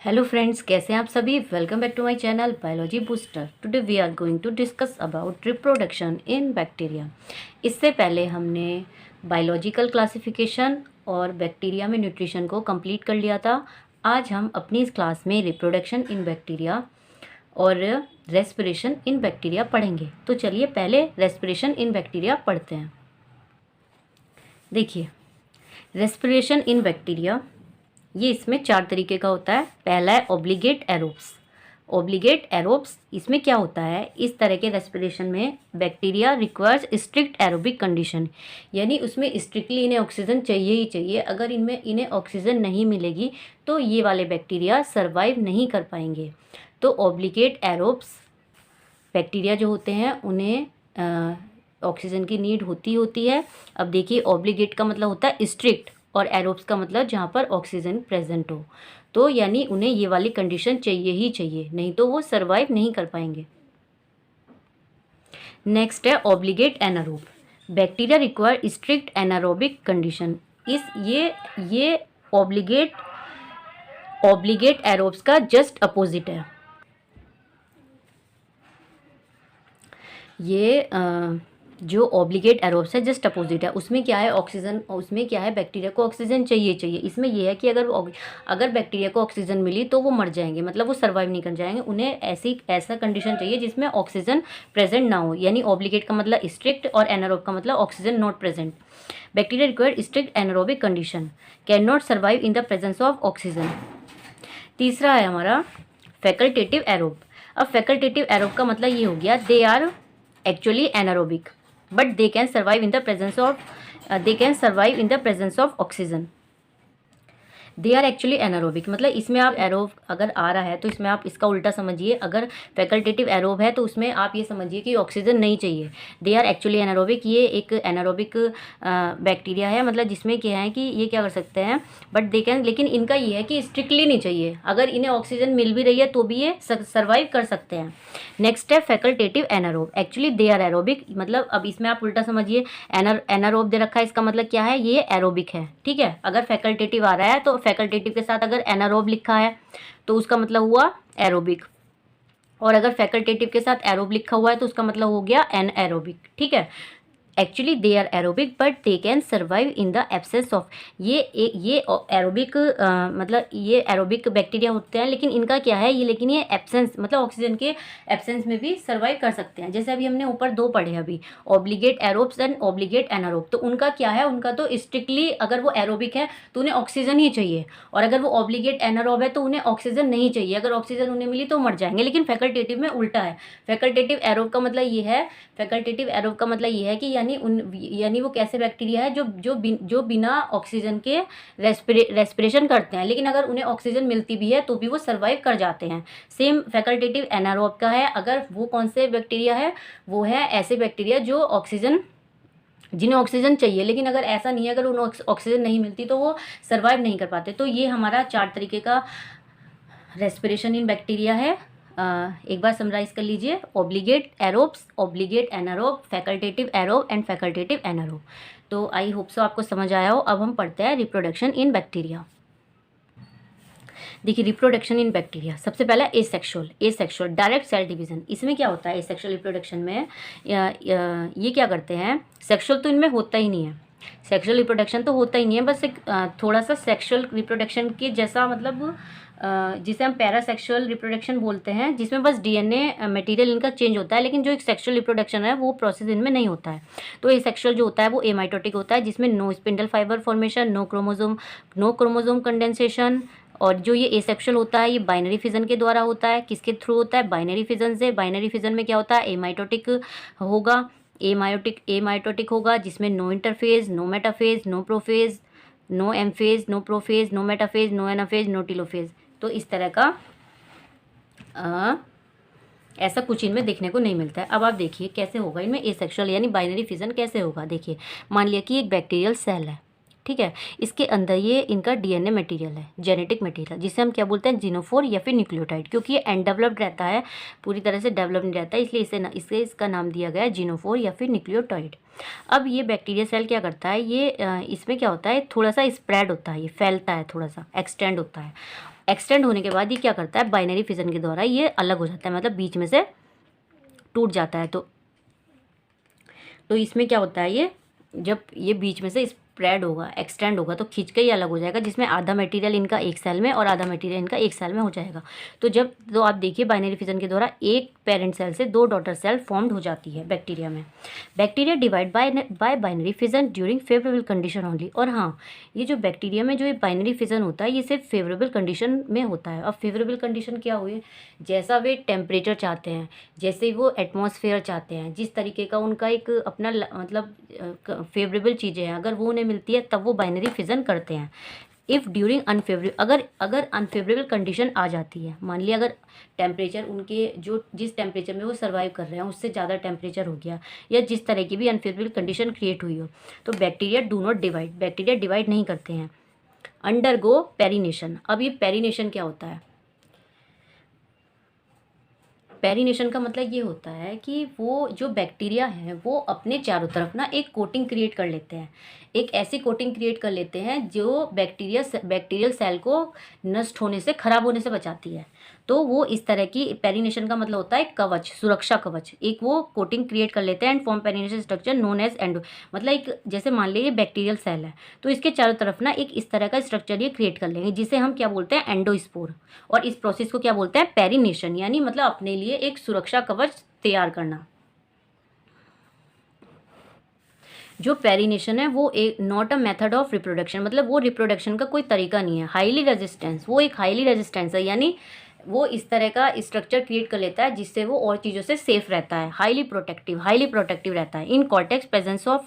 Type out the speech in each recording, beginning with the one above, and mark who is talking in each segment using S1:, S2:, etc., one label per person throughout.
S1: Hello friends, कैसे हैं आप सभी। Welcome back to my channel biology booster. Today we are going to discuss about reproduction in bacteria. इससे पहले हमने बायोलॉजिकल क्लासिफिकेशन और बैक्टीरिया में न्यूट्रिशन को कंप्लीट कर लिया था। आज हम अपनी इस क्लास में रिप्रोडक्शन इन बैक्टीरिया और रेस्पिरेशन इन बैक्टीरिया पढ़ेंगे। तो चलिए पहले रेस्पिरेशन इन बैक्टीरिया पढ़ते हैं। देखिए, रेस्पिरेशन इन बैक्टीरिया ये इसमें 4 तरीके का होता है। पहला है ऑब्लिगेट एरोब्स। ऑब्लिगेट एरोब्स इसमें क्या होता है, इस तरह के रेस्पिरेशन में bacteria requires strict aerobic condition, यानी उसमें स्ट्रिक्टली इन्हें ऑक्सीजन चाहिए ही चाहिए। अगर इन्हें ऑक्सीजन नहीं मिलेगी तो ये वाले बैक्टीरिया सर्वाइव नहीं कर पाएंगे। तो ऑब्लिगेट एरोब्स बैक्टीरिया जो होते हैं उन्हें ऑक्सीजन की नीड होती है। अब देखिए, ऑब्लिगेट का मतलब होता है स्ट्रिक्ट और एरोब्स का मतलब जहाँ पर ऑक्सीजन प्रेजेंट हो। तो यानी उन्हें ये वाली कंडीशन चाहिए ही चाहिए, नहीं तो वो सर्वाइव नहीं कर पाएंगे। नेक्स्ट है obligate anaerobe. Bacteria require strict anaerobic condition. ये ऑब्लिगेट एरोब्स का जस्ट अपोजिट है। ये जो ऑब्लिगेट एरोब्स है जस्ट अपोजिट है। उसमें क्या है, ऑक्सीजन, उसमें क्या है, बैक्टीरिया को ऑक्सीजन चाहिए। इसमें यह है कि अगर बैक्टीरिया को ऑक्सीजन मिली तो वो मर जाएंगे, मतलब वो सर्वाइव नहीं कर जाएंगे। उन्हें ऐसा कंडीशन चाहिए जिसमें ऑक्सीजन प्रेजेंट ना हो। यानी ऑब्लिगेट का मतलब स्ट्रिक्ट और एनारोब का मतलब oxygen not present. Bacteria require strict anaerobic condition, can not survive in the presence of oxygen. तीसरा है हमारा फैकल्टेटिव एरोब। अब फैकल्टेटिव एरोब का मतलब ये हो गया, they are actually anaerobic but they can survive in the presence of oxygen. They are actually anaerobic, मतलब इसमें आप एरोब अगर आ रहा है तो इसमें आप इसका उल्टा समझिए। अगर फैकल्टेटिव एरोब है तो उसमें आप ये समझिए कि ऑक्सीजन नहीं चाहिए। दे आर एक्चुअली एनारोबिक, ये एक एनारोबिक बैक्टीरिया है, मतलब जिसमें क्या है कि ये क्या कर सकते हैं, बट दे कैन, लेकिन इनका ये है कि स्ट्रिक्टली नहीं चाहिए। अगर इन्हें ऑक्सीजन मिल भी रही है तो भी ये सर्वाइव कर सकते हैं। नेक्स्ट है facultative anaerobe. Actually they are aerobic, मतलब अब इसमें आप उल्टा समझिए। एनारोब दे रखा है, इसका मतलब क्या है, ये एरोबिक है। ठीक है, अगर फैकल्टेटिव आ रहा है तो फैकल्टेटिव के साथ अगर एनारोब लिखा है तो उसका मतलब हुआ एरोबिक, और अगर फैकल्टेटिव के साथ एरोब लिखा हुआ है तो उसका मतलब हो गया एनएरोबिक। ठीक है, actually they are aerobic but they can survive in the absence of. ये एरोबिक मतलब ये एरोबिक बैक्टीरिया होते हैं, लेकिन इनका क्या है, लेकिन ये एब्सेंस मतलब ऑक्सीजन के एब्सेंस में भी सर्वाइव कर सकते हैं। जैसे अभी हमने ऊपर 2 पढ़े अभी, obligate aerobes and obligate anaerobe. तो उनका क्या है, उनका तो स्ट्रिक्टली अगर वो एरोबिक है तो उन्हें ऑक्सीजन ही चाहिए, और अगर वो ऑब्लिगेट एनारोब है तो उन्हें ऑक्सीजन नहीं चाहिए। अगर ऑक्सीजन उन्हें मिली तो मर जाएंगे। लेकिन फैकल्टेटिव में उल्टा है। फैकल्टेटिव एरोब का मतलब ये है कि यानी वो कैसे बैक्टीरिया है जो बिना ऑक्सीजन के रेस्पिरेशन करते हैं, लेकिन अगर उन्हें ऑक्सीजन मिलती भी है तो भी वो सर्वाइव कर जाते हैं। सेम फैकल्टेटिव एनारोब का है। अगर वो कौन से बैक्टीरिया है, वो है ऐसे बैक्टीरिया जिन्हें ऑक्सीजन चाहिए, लेकिन अगर ऐसा नहीं है, अगर उन्हें ऑक्सीजन नहीं मिलती तो वो सर्वाइव नहीं कर पाते। तो ये हमारा 4 तरीके का रेस्पिरेशन इन बैक्टीरिया है। एक बार समराइज कर लीजिए, obligate aerobes, obligate anaerobe, facultative aerobe and facultative anaerobe. तो आई होप सो आपको समझ आया हो। अब हम पढ़ते हैं रिप्रोडक्शन इन बैक्टीरिया। देखिए, रिप्रोडक्शन इन बैक्टीरिया, सबसे पहला एसेक्सुअल डायरेक्ट सेल डिवीजन। इसमें क्या होता है, एसेक्सुअल रिप्रोडक्शन में ये क्या करते हैं, सेक्सुअल तो इनमें होता ही नहीं है, सेक्सुअल रिप्रोडक्शन तो होता ही नहीं है, बस एक थोड़ा सा सेक्सुअल रिप्रोडक्शन के जैसा, मतलब जिसे हम पैरासेक्सुअल रिप्रोडक्शन बोलते हैं, जिसमें बस डीएनए मटेरियल इनका चेंज होता है, लेकिन जो एक सेक्सुअल रिप्रोडक्शन है वो प्रोसेस इनमें नहीं होता है। तो ये सेक्सुअल जो होता है वो एमाइटोटिक होता है, जिसमें no spindle fibre formation, no chromosome condensation. और जो ये एसेक्सुअल होता है ये बाइनरी फिजन के द्वारा होता है। किसके थ्रू होता है, बाइनरी फिजन से। बाइनरी फिजन में क्या होता है, एमाइटोटिक होगा, जिसमें no interphase, no metaphase, no prophase, no anaphase, no prophase, no metaphase, no anaphase, no telophase. तो इस तरह का ऐसा कुछ इनमें देखने को नहीं मिलता है। अब आप देखिए कैसे होगा इनमें एसेक्सुअल यानी बाइनरी फिजन कैसे होगा। देखिए, मान लिया कि एक बैक्टीरियल सेल है, ठीक है, इसके अंदर ये इनका डीएनए मटेरियल है, जेनेटिक मटेरियल, जिसे हम क्या बोलते हैं, जीनोफोर या फिर न्यूक्लियोटाइड। क्योंकि ये अनडेवलप्ड रहता है, पूरी तरह से डेवलप नहीं रहता है, इसलिए इसका नाम दिया गया है जीनोफोर या फिर न्यूक्लियोटाइड। अब ये बैक्टीरिया सेल क्या करता है, ये इसमें क्या होता है, थोड़ा सा स्प्रेड होता है, ये फैलता है, थोड़ा सा एक्सटेंड होता है। एक्सटेंड होने के बाद ये क्या करता है, बाइनरी फिजन के द्वारा ये अलग हो जाता है, मतलब बीच में से टूट जाता है। तो इसमें क्या होता है, ये जब ये बीच में से स्प्रेड होगा, एक्सटेंड होगा, तो खींच के ही अलग हो जाएगा, जिसमें आधा मटेरियल इनका एक सेल में और आधा मटेरियल इनका एक सेल में हो जाएगा। तो आप देखिए बाइनरी फिजन के द्वारा एक पेरेंट सेल से 2 डॉटर सेल फॉर्म्ड हो जाती है बैक्टीरिया में। Bacteria divide by binary fission during favourable condition only. और हाँ, ये जो बैक्टीरिया में जो ये बाइनरी फिजन होता है, ये सिर्फ फेवरेबल कंडीशन में होता है। अब फेवरेबल कंडीशन क्या हुई, जैसा वे टेम्परेचर चाहते हैं, जैसे वो एटमॉस्फेयर चाहते हैं, जिस तरीके का उनका एक अपना मतलब फेवरेबल चीज़ें हैं, अगर वो उन्हें मिलती है तब वो बाइनरी फिजन करते हैं। इफ़ ड्यूरिंग अनफेवरेबल, अगर अनफेवरेबल कंडीशन आ जाती है, मान लिया अगर टेम्परेचर उनके जो जिस टेम्परेचर में वो सर्वाइव कर रहे हैं उससे ज़्यादा टेम्परेचर हो गया, या जिस तरह की भी अनफेवरेबल कंडीशन क्रिएट हुई हो, तो bacteria do not divide, bacteria divide नहीं करते हैं। Undergo perennation. अब ये पेरिनेशन क्या होता है, पेरिनेशन का मतलब ये होता है कि वो जो बैक्टीरिया है वो अपने चारों तरफ ना एक कोटिंग क्रिएट कर लेते हैं, एक ऐसी कोटिंग क्रिएट कर लेते हैं जो बैक्टीरियल सेल को नष्ट होने से, खराब होने से बचाती है। तो वो इस तरह की, पेरिनेशन का मतलब होता है कवच, सुरक्षा कवच, एक वो कोटिंग क्रिएट कर लेते हैं and form perennation structure known as endo. मतलब एक, जैसे मान लीजिए बैक्टीरियल सेल है तो इसके चारों तरफ ना एक इस तरह का स्ट्रक्चर ये क्रिएट कर लेंगे, जिसे हम क्या बोलते हैं, एंडोस्पोर। और इस प्रोसेस को क्या बोलते हैं, पेरिनेशन, यानी मतलब अपने लिए एक सुरक्षा कवच तैयार करना। जो पेरिनेशन है वो एक not a method of reproduction, मतलब वो रिप्रोडक्शन का कोई तरीका नहीं है। हाईली रेजिस्टेंस, वो एक हाईली रेजिस्टेंस है, यानी वो इस तरह का स्ट्रक्चर क्रिएट कर लेता है जिससे वो और चीज़ों से सेफ रहता है। हाईली प्रोटेक्टिव रहता है। इन कॉर्टेक्स प्रेजेंस ऑफ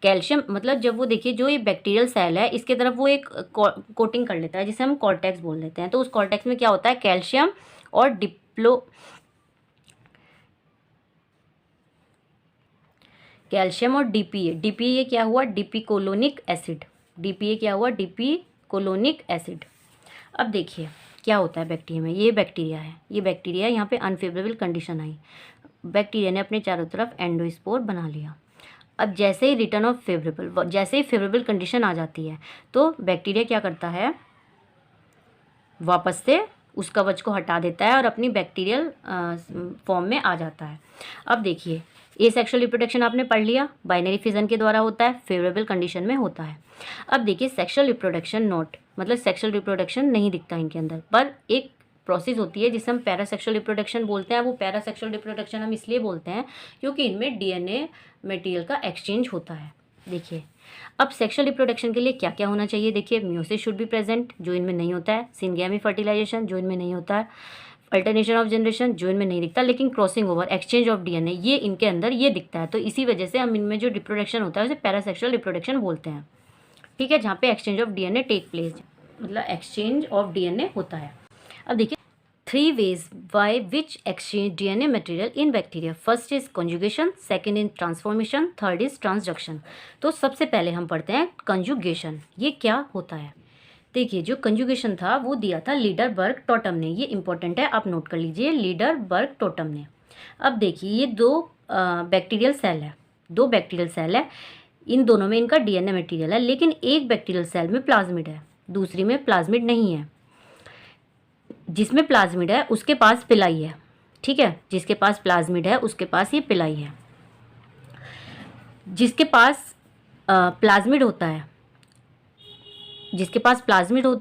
S1: कैल्शियम, मतलब जब वो देखिए जो ये बैक्टीरियल सेल है इसके तरफ वो एक कोटिंग कर लेता है जिसे हम कॉर्टेक्स बोल देते हैं। तो उस कॉर्टेक्स में क्या होता है, कैल्शियम और कैल्शियम और डीपीए। डीपीए क्या हुआ, डीपीकोलोनिक एसिड। डीपीए क्या हुआ, डीपीकोलोनिक एसिड। अब देखिए क्या होता है बैक्टीरिया में, ये बैक्टीरिया यहाँ पे अनफेवरेबल कंडीशन आई, बैक्टीरिया ने अपने चारों तरफ एंडोस्पोर बना लिया। अब जैसे ही रिटर्न ऑफ फेवरेबल, जैसे ही फेवरेबल कंडीशन आ जाती है तो बैक्टीरिया क्या करता है, वापस से उस कवच को हटा देता है और अपनी बैक्टीरियल फॉर्म में आ जाता है। अब देखिए ये सेक्सुअल रिप्रोडक्शन आपने पढ़ लिया, बाइनरी फिजन के द्वारा होता है, फेवरेबल कंडीशन में होता है। अब देखिए सेक्सुअल रिप्रोडक्शन नॉट, मतलब सेक्सुअल रिप्रोडक्शन नहीं दिखता इनके अंदर, पर एक प्रोसेस होती है जिसे हम पैरासेक्सुअल रिप्रोडक्शन बोलते हैं। वो पैरासेक्सुअल रिप्रोडक्शन हम इसलिए बोलते हैं क्योंकि इनमें डीएनए मटेरियल का एक्सचेंज होता है। देखिए अब सेक्सुअल रिप्रोडक्शन के लिए क्या क्या होना चाहिए, देखिए म्यूसिस शुड बी प्रेजेंट, जो इनमें नहीं होता है, सिंगेमी फर्टिलाइजेशन, जो इनमें नहीं होता है, अल्टरनेशन ऑफ जनरेशन, जो इनमें नहीं दिखता, लेकिन crossing over, exchange of DNA, ये इनके अंदर ये दिखता है। तो इसी वजह से हम इनमें जो रिप्रोडक्शन होता है उसे पैरासेक्सुअल रिप्रोडक्शन बोलते हैं। ठीक है, जहाँ पे exchange of DNA take place, मतलब एक्सचेंज ऑफ डीएनए होता है। अब देखिए 3 ways by which exchange DNA material in bacteria. First is conjugation, second is transformation, third is transduction. तो सबसे पहले हम पढ़ते हैं कंजुगेशन। ये क्या होता है, देखिए जो कंजुगेशन था वो दिया था लीडरबर्ग टोटम ने, ये इंपॉर्टेंट है, आप नोट कर लीजिए, लीडरबर्ग टोटम ने। अब देखिए ये दो बैक्टीरियल सेल है, इन दोनों में इनका डीएनए मटेरियल है, लेकिन एक बैक्टीरियल सेल में प्लाज्मिड है, दूसरी में प्लाज्मिड नहीं है। जिसमें प्लाज्मिड है उसके पास पिलाई है, ठीक है, जिसके पास प्लाज्मिड है उसके पास ये पिलाई है। जिसके पास प्लाज्मिड होता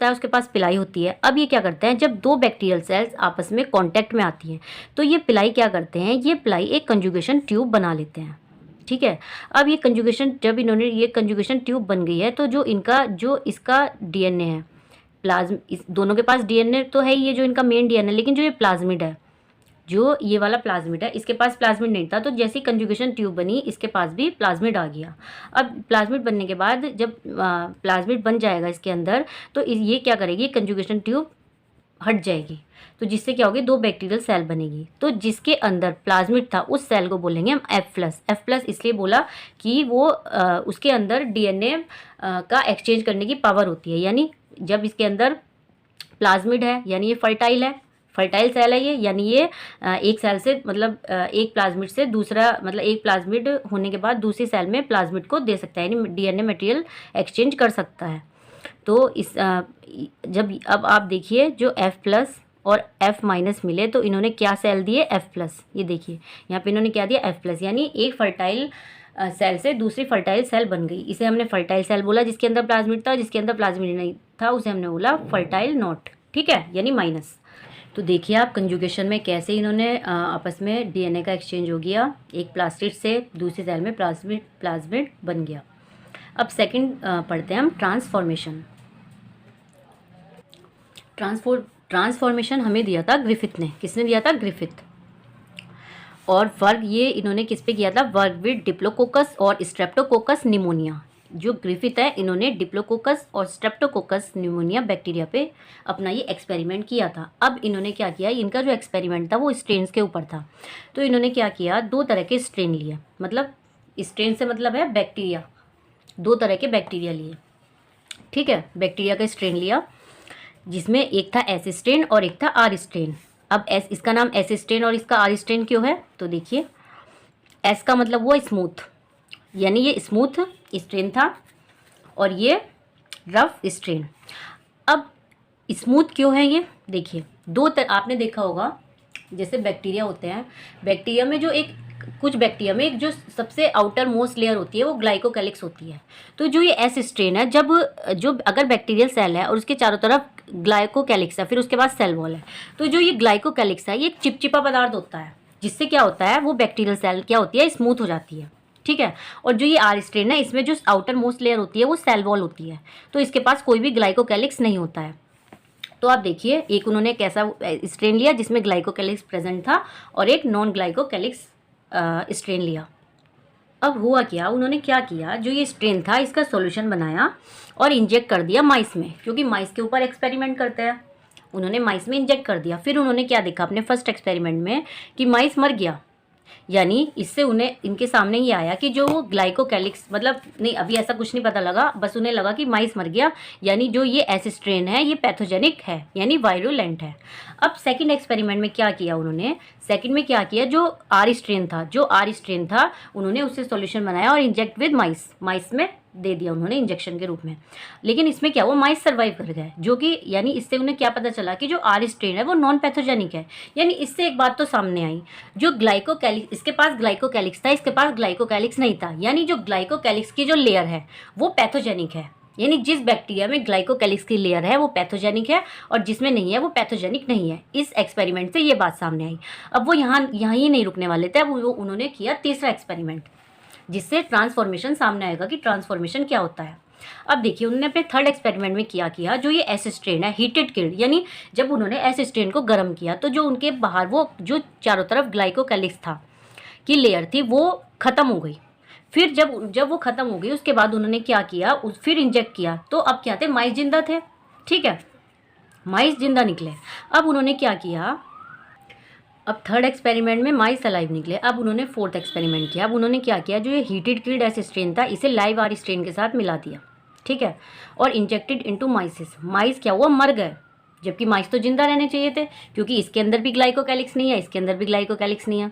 S1: है उसके पास पिलाई होती है। अब ये क्या करते हैं, जब दो बैक्टीरियल सेल्स आपस में कांटेक्ट में आती हैं तो ये पिलाई क्या करते हैं, ये पिलाई एक कंजुगेशन ट्यूब बना लेते हैं। ठीक है, अब ये कंजुगेशन, जब इन्होंने ये कंजुगेशन ट्यूब बन गई है तो जो इसका डीएनए है, इस दोनों के पास डीएनए तो है ही, ये जो इनका मेन डीएनए, लेकिन जो ये प्लाज्मिड है, जो ये वाला प्लाज्मिड है, इसके पास प्लाज्मिड नहीं था, तो जैसी कंजुगेशन ट्यूब बनी इसके पास भी प्लाज्मिड आ गया। अब प्लाज्मिड बनने के बाद जब प्लाज्मिड बन जाएगा इसके अंदर, तो ये क्या करेगी, कंजुगेशन ट्यूब हट जाएगी, तो जिससे क्या होगी, दो बैक्टीरियल सेल बनेगी। तो जिसके अंदर प्लाज्मिड था उस सेल को बोलेंगे हम F+। इसलिए बोला कि वो उसके अंदर डीएनए का एक्सचेंज करने की पावर होती है, यानी जब इसके अंदर प्लाज्मिड है यानी ये फर्टाइल सेल है ये, यानी ये एक सेल से, मतलब एक प्लाज्मिड से दूसरा, मतलब एक प्लाज्मिड होने के बाद दूसरी सेल में प्लाज्मिड को दे सकता है, यानी डीएनए मटेरियल एक्सचेंज कर सकता है। तो इस जब अब आप देखिए जो F+ और F- मिले तो इन्होंने क्या सेल दिए, F+। ये देखिए यहाँ पे इन्होंने क्या दिया, F+, यानी एक फर्टाइल सेल से दूसरी फर्टाइल सेल बन गई। इसे हमने फर्टाइल सेल बोला जिसके अंदर प्लाज्मिड था, जिसके अंदर प्लाज्मिड नहीं था उसे हमने बोला फर्टाइल नॉट। ठीक है, यानी माइनस। तो देखिए आप कंजुगेशन में कैसे इन्होंने आपस में DNA का एक्सचेंज हो गया, एक प्लास्टिड से दूसरी सेल में प्लाज्मिड बन गया। अब सेकंड पढ़ते हैं हम ट्रांसफॉर्मेशन। ट्रांसफॉर्मेशन हमें दिया था ग्रिफिथ ने। किसने दिया था, ग्रिफिथ। और वर्क ये इन्होंने किस पे किया था, वर्क विद डिप्लोकोकस और स्ट्रेप्टोकोकस निमोनिया। जो ग्रिफिथ है इन्होंने डिप्लोकोकस और स्ट्रेप्टोकोकस निमोनिया बैक्टीरिया पे अपना ये एक्सपेरिमेंट किया था। अब इन्होंने क्या किया, इनका जो एक्सपेरिमेंट था वो स्ट्रेन्स के ऊपर था। तो इन्होंने क्या किया, 2 तरह के स्ट्रेन लिए, मतलब स्ट्रेन से मतलब है बैक्टीरिया, 2 तरह के बैक्टीरिया लिए। ठीक है, बैक्टीरिया का स्ट्रेन लिया जिसमें एक था एस स्ट्रेन और एक था आर स्ट्रेन। अब एस, इसका नाम एस स्ट्रेन और इसका आर स्ट्रेन क्यों है, तो देखिए एस का मतलब वो स्मूथ, यानी ये स्मूथ स्ट्रेन था और ये रफ स्ट्रेन। अब स्मूथ क्यों है ये, देखिए आपने देखा होगा जैसे बैक्टीरिया होते हैं, बैक्टीरिया में जो एक कुछ बैक्टीरिया में एक जो सबसे आउटर मोस्ट लेयर होती है वो ग्लाइकोकैलिक्स होती है। तो जो ये एस स्ट्रेन है, जब जो अगर बैक्टीरियल सेल है और उसके चारों तरफ ग्लाइकोकैलिक्स है, फिर उसके बाद सेल वॉल है, तो जो ये ग्लाइकोकैलिक्स है ये एक चिपचिपा पदार्थ होता है, जिससे क्या होता है वो बैक्टीरियल सेल क्या होती है, स्मूथ हो जाती है। ठीक है, और जो ये आर स्ट्रेन है इसमें जो आउटर मोस्ट लेयर होती है वो सेल वॉल होती है, तो इसके पास कोई भी ग्लाइकोकैलिक्स नहीं होता है। तो आप देखिए एक उन्होंने कैसा स्ट्रेन लिया जिसमें ग्लाइकोकैलिक्स प्रेजेंट था और एक नॉन ग्लाइकोकैलिक्स स्ट्रेन लिया। अब हुआ क्या, उन्होंने क्या किया, जो ये स्ट्रेन था इसका सॉल्यूशन बनाया और इंजेक्ट कर दिया माइस में, क्योंकि माइस के ऊपर एक्सपेरिमेंट करते हैं। उन्होंने माइस में इंजेक्ट कर दिया। फिर उन्होंने क्या देखा अपने फर्स्ट एक्सपेरिमेंट में कि माइस मर गया, यानी इससे उन्हें इनके सामने ही आया कि जो ग्लाइकोकैलिक्स, मतलब नहीं अभी ऐसा कुछ नहीं पता लगा, बस उन्हें लगा कि माइस मर गया, यानी जो ये एस स्ट्रेन है ये पैथोजेनिक है, यानी वायरुलेंट है। अब सेकंड एक्सपेरिमेंट में क्या किया उन्होंने, सेकंड में क्या किया, जो आर स्ट्रेन था उन्होंने उससे सॉल्यूशन बनाया और इंजेक्ट विद माइस में दे दिया उन्होंने इंजेक्शन के रूप में। लेकिन इसमें क्या, वो माइस सर्वाइव कर गए, जो कि यानी इससे उन्हें क्या पता चला कि जो आर स्ट्रेन है वो नॉन पैथोजेनिक है। यानी इससे एक बात तो सामने आई, जो ग्लाइकोकैलिक्स, इसके पास ग्लाइकोकैलिक्स था, इसके पास ग्लाइकोकैलिक्स नहीं था, यानी जो ग्लाइकोकैलिक्स की जो लेयर है वो पैथोजेनिक है। यानी जिस बैक्टीरिया में ग्लाइकोकैलिक्स की लेयर है वो पैथोजेनिक है और जिसमें नहीं है वो पैथोजेनिक नहीं है। इस एक्सपेरिमेंट से ये बात सामने आई। अब वो यहाँ ही नहीं रुकने वाले थे, अब वो उन्होंने किया तीसरा एक्सपेरिमेंट, जिससे ट्रांसफॉर्मेशन सामने आएगा कि ट्रांसफॉर्मेशन क्या होता है। अब देखिए उन्होंने अपने थर्ड एक्सपेरिमेंट में किया जो ये एस स्ट्रेन है हीटेड किल्ड, यानी जब उन्होंने एस स्ट्रेन को गर्म किया तो जो उनके बाहर वो जो चारों तरफ ग्लाइकोकैलिक्स था की लेयर थी वो ख़त्म हो गई। फिर जब वो ख़त्म हो गई उसके बाद उन्होंने क्या किया, फिर इंजेक्ट किया, तो अब क्या थे, माइस जिंदा थे। ठीक है, माइस जिंदा निकले। अब उन्होंने क्या किया, अब थर्ड एक्सपेरिमेंट में माइस अलाइव निकले। अब उन्होंने फोर्थ एक्सपेरिमेंट किया। अब उन्होंने क्या किया, जो ये हीटेड किल्ड एस स्ट्रेन था इसे लाइव आर स्ट्रेन के साथ मिला दिया। ठीक है, और इंजेक्टेड इनटू माइसिस। माइस क्या हुआ, मर गए, जबकि माइस तो जिंदा रहने चाहिए थे, क्योंकि इसके अंदर भी ग्लाइकोकैलिक्स नहीं है, इसके अंदर भी ग्लाइकोकैलिक्स नहीं है।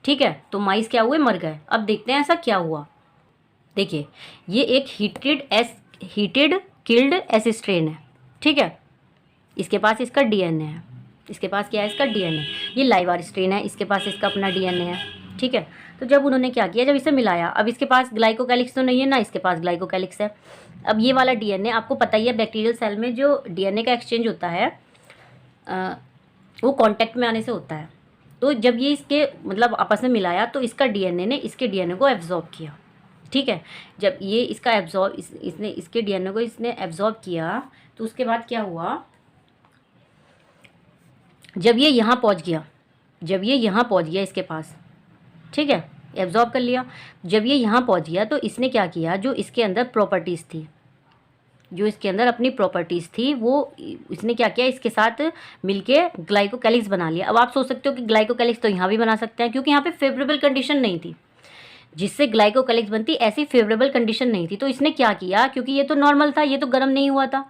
S1: ठीक है, तो माइस क्या हुए, मर गए। अब देखते हैं ऐसा क्या हुआ। देखिए ये एक हीटेड किल्ड एस स्ट्रेन है। ठीक है, इसके पास इसका डीएनए है, इसके पास क्या है, इसका डीएनए। ये लाइव आर स्ट्रेन है, इसके पास इसका अपना डीएनए है। ठीक है, तो जब उन्होंने क्या किया, जब इसे मिलाया, अब इसके पास ग्लाइकोकैलिक्स तो नहीं है ना, इसके पास ग्लाइकोकैलिक्स है। अब ये वाला डीएनए, आपको पता ही है बैक्टीरियल सेल में जो डीएनए का एक्सचेंज होता है वो कांटेक्ट में आने से होता है। तो जब ये इसके मतलब आपस में मिलाया तो इसका डीएनए ने इसके डीएनए को एब्जॉर्ब किया। ठीक है, जब ये इसका इसने इसके डीएनए को इसने एब्जॉर्ब किया तो उसके बाद क्या हुआ, जब ये यहाँ पहुँच गया इसके पास, ठीक है, एब्जॉर्ब कर लिया। जब ये यहाँ पहुँच गया तो इसने क्या किया, जो इसके अंदर प्रॉपर्टीज़ थी, जो इसके अंदर अपनी प्रॉपर्टीज़ थी वो इसने क्या किया, इसके साथ मिलके ग्लाइकोकैलिक्स बना लिया। अब आप सोच सकते हो कि ग्लाइकोकैलिक्स तो यहाँ भी बना सकते हैं, क्योंकि यहाँ पे फेवरेबल कंडीशन नहीं थी जिससे ग्लाइकोकैलिक्स बनती, ऐसी फेवरेबल कंडीशन नहीं थी। तो इसने क्या किया, क्योंकि ये तो नॉर्मल था, ये तो गर्म नहीं हुआ था,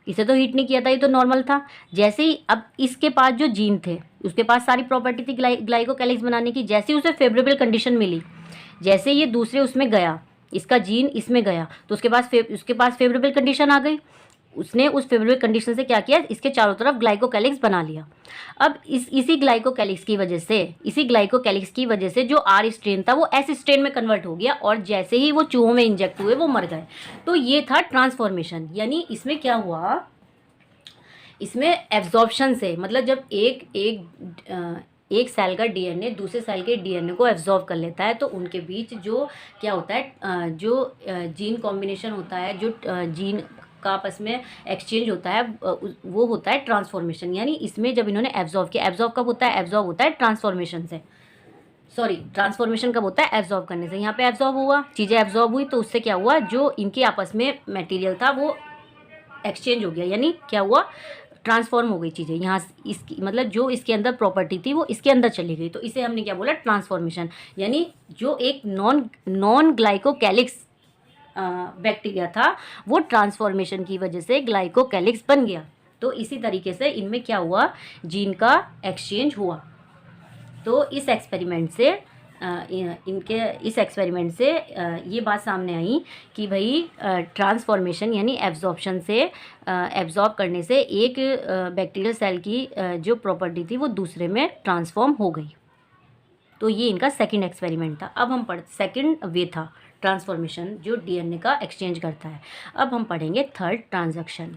S1: इसे तो हीट नहीं किया था, ये तो नॉर्मल था। जैसे ही अब इसके पास जो जीन थे उसके पास सारी प्रॉपर्टी थी ग्लाइकोकैलिक्स बनाने की, जैसे ही उसे फेवरेबल कंडीशन मिली, जैसे ये दूसरे उसमें गया, इसका जीन इसमें गया तो उसके पास फेवरेबल कंडीशन आ गई। उसने उस फेवरेबल कंडीशन से क्या किया, इसके चारों तरफ ग्लाइकोकैलिक्स बना लिया। अब इसी ग्लाइकोकैलिक्स की वजह से जो आर स्ट्रेन था वो एस स्ट्रेन में कन्वर्ट हो गया, और जैसे ही वो चूहों में इंजेक्ट हुए वो मर गए। तो ये था ट्रांसफॉर्मेशन। यानी इसमें क्या हुआ, इसमें एब्जॉर्प्शन से, मतलब जब एक सेल का डीएनए दूसरे सेल के डीएनए को एब्जॉर्ब कर लेता है, तो उनके बीच जो क्या होता है, जो जीन कॉम्बिनेशन होता है, जो जीन का आपस में एक्सचेंज होता है, वो होता है ट्रांसफॉर्मेशन। यानी इसमें जब इन्होंने एब्जॉर्ब किया, एब्जॉर्ब कब होता है, एब्जॉर्ब होता है ट्रांसफॉर्मेशन से, सॉरी ट्रांसफॉर्मेशन कब होता है, एब्जॉर्ब करने से। यहाँ पे एब्जॉर्ब हुआ, चीज़ें एब्जॉर्ब हुई, तो उससे क्या हुआ, जो इनके आपस में मटेरियल था वो एक्सचेंज हो गया। यानी क्या हुआ, ट्रांसफॉर्म हो गई चीज़ें, यहाँ इसकी मतलब जो इसके अंदर प्रॉपर्टी थी वो इसके अंदर चली गई, तो इसे हमने क्या बोला, ट्रांसफॉर्मेशन। यानी जो एक नॉन ग्लाइकोकैलिक्स बैक्टीरिया था वो ट्रांसफॉर्मेशन की वजह से ग्लाइकोकैलिक्स बन गया। तो इसी तरीके से इनमें क्या हुआ, जीन का एक्सचेंज हुआ। तो इस एक्सपेरिमेंट से ये बात सामने आई कि भाई ट्रांसफॉर्मेशन यानी एब्जॉर्प्शन से, एब्जॉर्ब करने से एक बैक्टीरियल सेल की जो प्रॉपर्टी थी वो दूसरे में ट्रांसफॉर्म हो गई। तो ये इनका सेकंड एक्सपेरिमेंट था। अब हम सेकंड वे था ट्रांसफॉर्मेशन जो डीएनए का एक्सचेंज करता है। अब हम पढ़ेंगे थर्ड, ट्रांसडक्शन।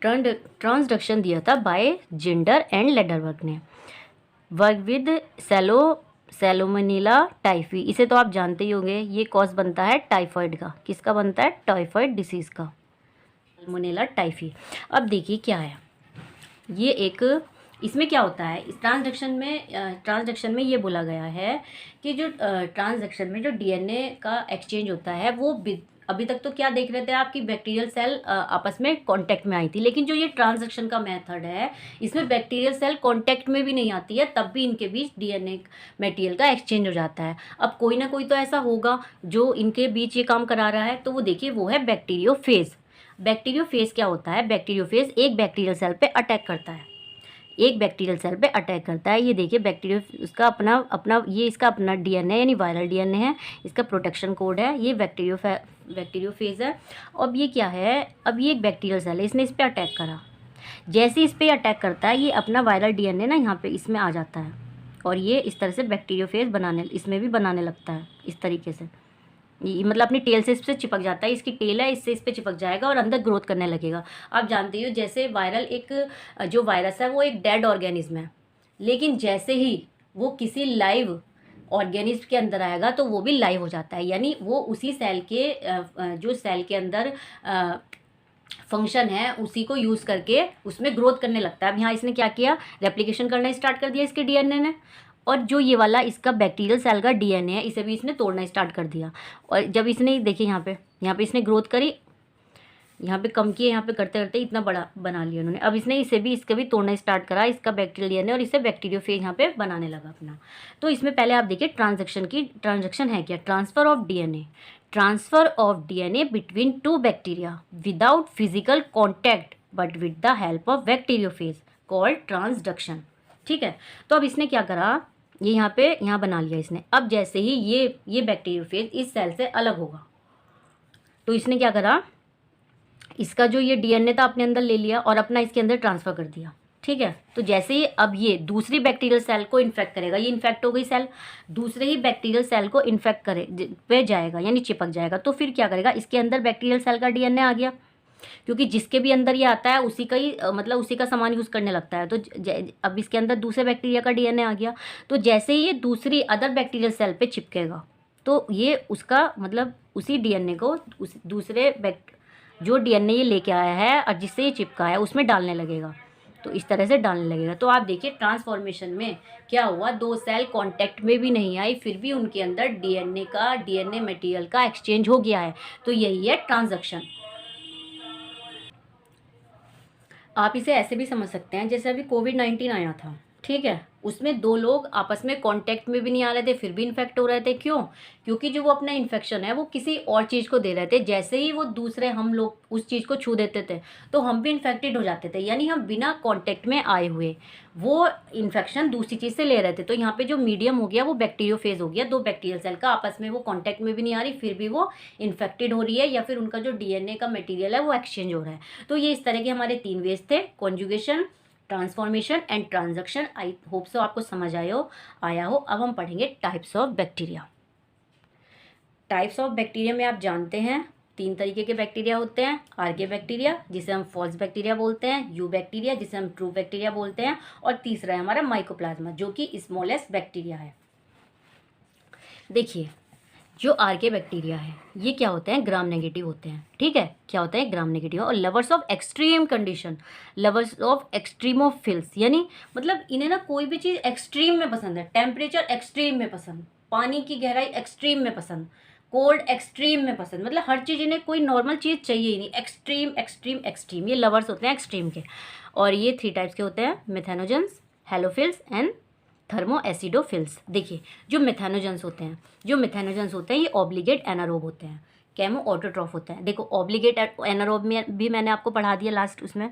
S1: ट्रांसडक्शन दिया था बाय जिंडर एंड लेडरवर्क ने। वर्क विद सैलोमोनेला टाइफी, इसे तो आप जानते ही होंगे, ये कॉज बनता है टाइफॉइड का। किसका बनता है, टाइफॉइड डिसीज़ का, सैलोमोनेला टाइफी। अब देखिए क्या है ये, एक इसमें क्या होता है, इस ट्रांसडक्शन में ये बोला गया है कि जो ट्रांसडक्शन में जो डीएनए का एक्सचेंज होता है वो अभी तक तो क्या देख रहे थे आपकी बैक्टीरियल सेल आपस में कांटेक्ट में आई थी, लेकिन जो ये ट्रांसडक्शन का मेथड है इसमें बैक्टीरियल सेल कांटेक्ट में भी नहीं आती है, तब भी इनके बीच डीएनए मटेरियल का एक्सचेंज हो जाता है। अब कोई ना कोई तो ऐसा होगा जो इनके बीच ये काम करा रहा है, तो वो देखिए वो है बैक्टीरियोफेज। बैक्टीरियोफेज क्या होता है, बैक्टीरियोफेज एक बैक्टीरियल सेल पे अटैक करता है, एक बैक्टीरियल सेल पे अटैक करता है। ये देखिए बैक्टीरिया, उसका अपना ये इसका अपना डीएनए यानी वायरल डीएनए है, इसका प्रोटेक्शन कोड है, ये बैक्टीरियोफेज है। अब ये क्या है, अब ये एक बैक्टीरियल सेल है, इसने इस पर अटैक करा। जैसे इस पर अटैक करता है ये अपना वायरल डीएनए ना यहाँ पे इसमें आ जाता है, और ये इस तरह से बैक्टीरियोफेज इसमें भी बनाने लगता है इस तरीके से। ये मतलब अपनी टेल से इस पर चिपक जाता है, इसकी टेल है इससे इस पर चिपक जाएगा और अंदर ग्रोथ करने लगेगा। आप जानते हो जैसे वायरल जो वायरस है वो एक डेड ऑर्गेनिज्म है, लेकिन जैसे ही वो किसी लाइव ऑर्गेनिज्म के अंदर आएगा तो वो भी लाइव हो जाता है। यानी वो उसी सेल के जो सेल के अंदर फंक्शन है उसी को यूज़ करके उसमें ग्रोथ करने लगता है। अब यहाँ इसने क्या किया, रेप्लिकेशन करना स्टार्ट कर दिया इसके डीएनए ने, और जो ये वाला इसका बैक्टीरियल सेल का डीएनए है इसे भी इसने तोड़ना स्टार्ट कर दिया। और जब इसने देखिए यहाँ पे इसने ग्रोथ करी, यहाँ पे कम किए, यहाँ पे करते करते इतना बड़ा बना लिया उन्होंने। अब इसने इसका भी तोड़ना स्टार्ट करा, इसका बैक्टीरियल डीएनए, और इसे बैक्टीरियोफेज यहाँ पे बनाने लगा अपना। तो इसमें पहले आप देखिए ट्रांजैक्शन है क्या, transfer of DNA between two bacteria without physical contact but with the help of bacteriophage called transduction. ठीक है, तो अब इसने क्या करा, ये यहाँ बना लिया इसने। अब जैसे ही ये बैक्टीरियोफेज इस सेल से अलग होगा तो इसने क्या करा, इसका जो ये डीएनए था अपने अंदर ले लिया और अपना इसके अंदर ट्रांसफ़र कर दिया। ठीक है, तो जैसे ही अब ये दूसरी बैक्टीरियल सेल को इन्फेक्ट करेगा, ये इन्फेक्ट हो गई सेल, दूसरे ही बैक्टीरियल सेल को इन्फेक्ट पे जाएगा यानी चिपक जाएगा, तो फिर क्या करेगा, इसके अंदर बैक्टीरियल सेल का डीएनए आ गया, क्योंकि जिसके भी अंदर ये आता है उसी का ही मतलब उसी का सामान यूज़ करने लगता है। तो अब इसके अंदर दूसरे बैक्टीरिया का डीएनए आ गया, तो जैसे ही ये दूसरी अदर बैक्टीरियल सेल पे चिपकेगा तो ये उसका मतलब उसी डीएनए को उस दूसरे जो डीएनए ये लेके आया है और जिससे ये चिपका है उसमें डालने लगेगा, तो इस तरह से डालने लगेगा। तो आप देखिए ट्रांसफॉर्मेशन में क्या हुआ, दो सेल कांटेक्ट में भी नहीं आई, फिर भी उनके अंदर डीएनए मटेरियल का एक्सचेंज हो गया है, तो यही है ट्रांजैक्शन। आप इसे ऐसे भी समझ सकते हैं जैसे अभी कोविड-19 आया था, ठीक है, उसमें दो लोग आपस में कांटेक्ट में भी नहीं आ रहे थे, फिर भी इन्फेक्ट हो रहे थे। क्यों? क्योंकि जो वो अपना इन्फेक्शन है वो किसी और चीज़ को दे रहे थे। जैसे ही वो दूसरे हम लोग उस चीज़ को छू देते थे तो हम भी इन्फेक्टेड हो जाते थे, यानी हम बिना कांटेक्ट में आए हुए वो इन्फेक्शन दूसरी चीज़ से ले रहे थे। तो यहाँ पे जो मीडियम हो गया वो बैक्टीरियोफेज हो गया, दो बैक्टीरियल सेल का आपस में वो कॉन्टैक्ट में भी नहीं आ रही, फिर भी वो इन्फेक्टेड हो रही है, या फिर उनका जो डीएनए का मटेरियल है वो एक्सचेंज हो रहा है। तो ये इस तरह के हमारे 3 वेज थे, conjugation, transformation and transaction. I hope so आपको समझ आया हो। अब हम पढ़ेंगे types of bacteria. Types of bacteria में आप जानते हैं 3 तरीके के बैक्टीरिया होते हैं। आर्के बैक्टीरिया जिसे हम फॉल्स बैक्टीरिया बोलते हैं, यू बैक्टीरिया जिसे हम ट्रू बैक्टीरिया बोलते हैं, और तीसरा है हमारा माइकोप्लाज्मा जो कि स्मॉलेस्ट बैक्टीरिया है। देखिए, जो आर्के बैक्टीरिया है ये क्या होते हैं, ग्राम नेगेटिव होते हैं। ठीक है, क्या होता है, ग्राम नेगेटिव, और lovers of extreme condition, lovers of extremophiles, यानी मतलब इन्हें ना कोई भी चीज़ एक्सट्रीम में पसंद है। टेम्परेचर एक्सट्रीम में पसंद, पानी की गहराई एक्सट्रीम में पसंद, कोल्ड एक्सट्रीम में पसंद, मतलब हर चीज़ इन्हें, कोई नॉर्मल चीज़ चाहिए ही नहीं, एक्सट्रीम एक्सट्रीम एक्सट्रीम, ये लवर्स होते हैं एक्सट्रीम के। और ये 3 टाइप्स के होते हैं, मेथेनोजेंस, हेलोफिल्स एंड थर्मो एसिडोफिल्स। देखिए, जो मेथेनोजेंस होते हैं ये ऑब्लिगेट एनारोब होते हैं, केमो ऑटोट्रॉफ होते हैं। देखो, ऑब्लिगेट एनारोब में भी मैंने आपको पढ़ा दिया लास्ट उसमें।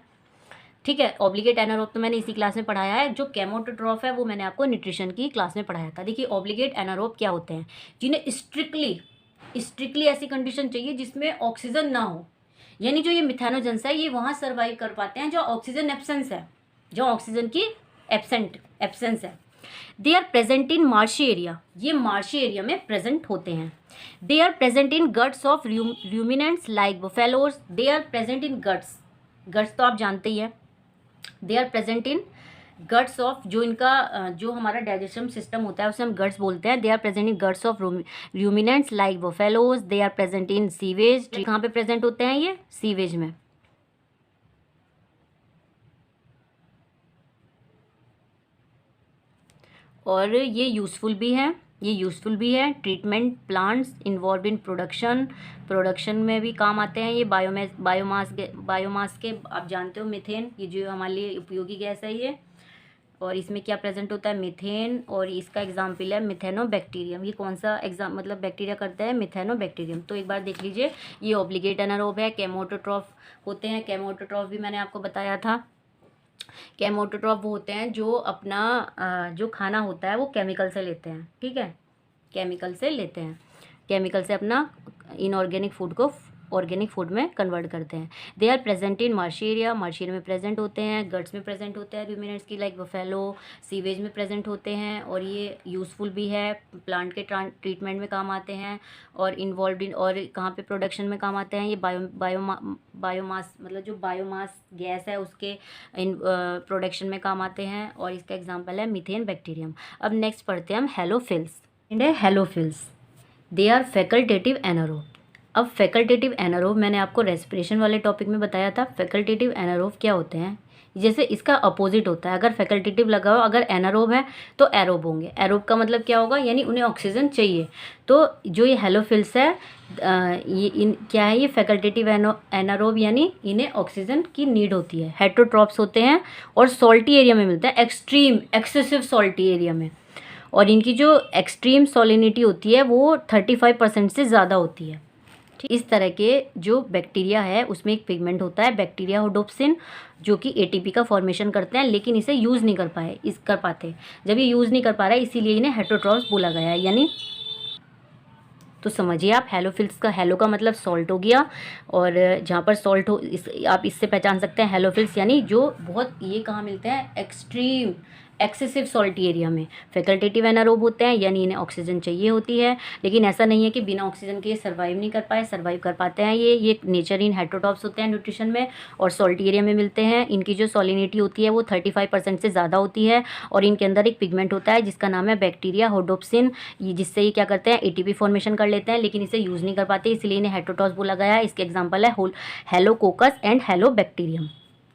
S1: ठीक है, ऑब्लिगेट एनारोब तो मैंने इसी क्लास में पढ़ाया है, जो केमोटोट्रॉफ है वो मैंने आपको न्यूट्रिशन की क्लास में पढ़ाया था। देखिए, ऑब्लिगेट एनारोब क्या होते हैं, जिन्हें स्ट्रिक्टली ऐसी कंडीशन चाहिए जिसमें ऑक्सीजन ना हो, यानी जो ये मिथेनोजेंस है ये वहाँ सर्वाइव कर पाते हैं जो ऑक्सीजन एब्सेंस है, जो ऑक्सीजन की एब्सेंस है। They are present in marshy area, ये मार्शी एरिया में प्रेजेंट होते हैं। They are present in guts of ruminants like buffaloes, they are present in guts तो आप जानते ही हैं। They are present in guts of, जो इनका जो हमारा डाइजेशन सिस्टम होता है उसे हम गट्स बोलते हैं। They are present in guts of ruminants like buffaloes, they are present in sewage. कहाँ पे प्रेजेंट होते हैं ये, सीवेज में। और ये यूज़फुल भी है, treatment plants involve in production में भी काम आते हैं। ये बायोमास के आप जानते हो, मीथेन, ये जो हमारे लिए उपयोगी गैस है ये, और इसमें क्या प्रेजेंट होता है, मीथेन, और इसका एग्जाम्पल है मिथेनोबैक्टीरियम। ये कौन सा मतलब बैक्टीरिया करता है, मिथेनोबैक्टीरियम। तो एक बार देख लीजिए, ये ऑब्लिगेट एनारोब है, केमोटोट्रॉफ होते हैं। केमोटोट्रॉफ भी मैंने आपको बताया था। केमोटोट्रॉफ वो होते हैं जो अपना जो खाना होता है वो केमिकल से लेते हैं। ठीक है, केमिकल से अपना इनऑर्गेनिक फूड को ऑर्गेनिक फूड में कन्वर्ट करते हैं। They are present in marshy area में प्रेजेंट होते हैं, गट्स में प्रेजेंट होते हैं, रूमिनेंट्स की लाइक बफेलो, सीवेज में प्रेजेंट होते हैं, और ये यूज़फुल भी है, प्लांट के ट्रीटमेंट में काम आते हैं, और इन्वॉल्व इन, और कहाँ पे प्रोडक्शन में काम आते हैं, ये बायोमास मतलब जो बायोमास गैस है उसके इन प्रोडक्शन में काम आते हैं, और इसका एग्जाम्पल है मीथेन बैक्टीरियम। अब नेक्स्ट पढ़ते हैं हम halophiles. They are facultative anaerobe. अब फैकल्टेटिव एनारोब मैंने आपको रेस्पिरेशन वाले टॉपिक में बताया था। फैकल्टेटिव एनारोब क्या होते हैं, जैसे इसका अपोजिट होता है, अगर फैकल्टेटिव लगा हो, अगर एनारोब है तो एरोब होंगे। एरोब का मतलब क्या होगा, यानी उन्हें ऑक्सीजन चाहिए। तो जो ये हेलोफिल्स है क्या है, ये फैकल्टेटिव एनारोब, यानी इन्हें ऑक्सीजन की नीड होती है। हेटरोट्रॉप्स होते हैं और सॉल्टी एरिया में मिलता है, एक्सट्रीम एक्सेसिव सॉल्टी एरिया में, और इनकी जो एक्सट्रीम सॉलिनिटी होती है वो 35% से ज़्यादा होती है। इस तरह के जो बैक्टीरिया है उसमें एक पिगमेंट होता है बैक्टीरिया होडोप्सिन, जो कि एटीपी का फॉर्मेशन करते हैं, लेकिन इसे यूज़ नहीं कर पाते। जब ये यूज़ नहीं कर पा रहा है इसीलिए इन्हें हेटरोट्रॉप्स बोला गया है। यानी तो समझिए आप, हेलोफिल्स का हेलो का मतलब सॉल्ट हो गया, और जहाँ पर सॉल्ट हो आप इससे पहचान सकते हैं हेलोफिल्स, यानी जो बहुत, ये कहाँ मिलते हैं, एक्सट्रीम एक्सेसिव सॉल्टी एरिया में। फैकल्टेटिव एनारोब होते हैं, यानी इन्हें ऑक्सीजन चाहिए होती है, लेकिन ऐसा नहीं है कि बिना ऑक्सीजन के ये सर्वाइव कर पाते हैं। ये नेचर इन हेटरोट्रॉप्स होते हैं न्यूट्रिशन में, और सॉल्टी एरिया में मिलते हैं। इनकी जो सॉलिनिटी होती है वो 35% से ज़्यादा होती है, और इनके अंदर एक पिगमेंट होता है जिसका नाम है बैक्टीरिया होडोप्सिन, जिससे ये क्या करते हैं, एटीपी फॉर्मेशन कर लेते हैं, लेकिन इसे यूज़ नहीं कर पाते, इसलिए इन्हें हेटरोट्रॉप्स बोला गया है। इसके एग्जाम्पल है हेलोकोकस एंड हेलोबैक्टीरियम।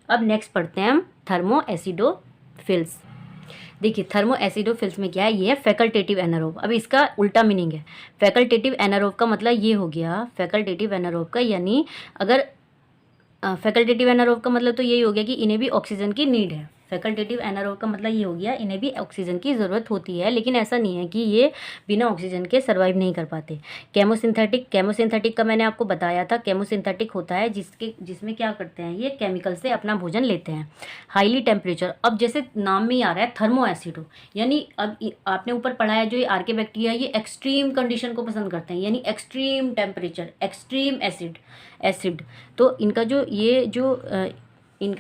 S1: अब नेक्स्ट पढ़ते हैं हम थर्मो एसिडोफिल्स। देखिए, थर्मो एसिडोफिल्स में क्या है, ये है फैकल्टेटिव एनारोब। अब इसका उल्टा मीनिंग है। फैकल्टेटिव एनारोब का मतलब ये हो गया, फैकल्टेटिव एनारोब का यानी अगर फैकल्टेटिव एनारोब का मतलब तो यही हो गया कि इन्हें भी ऑक्सीजन की नीड है। फैकल्टेटिव एनारोब का मतलब ये हो गया, इन्हें भी ऑक्सीजन की ज़रूरत होती है, लेकिन ऐसा नहीं है कि ये बिना ऑक्सीजन के सर्वाइव नहीं कर पाते। केमोसिंथेटिक का मैंने आपको बताया था। केमोसिंथेटिक होता है जिसमें क्या करते हैं, ये केमिकल से अपना भोजन लेते हैं। हाईली टेम्परेचर, अब जैसे नाम में ही आ रहा है थर्मो एसिड, यानी अब आपने ऊपर पढ़ा है जो ये आर्के बैक्टीरिया ये एक्सट्रीम कंडीशन को पसंद करते हैं, यानी एक्सट्रीम टेम्परेचर, एक्सट्रीम एसिड। तो इनका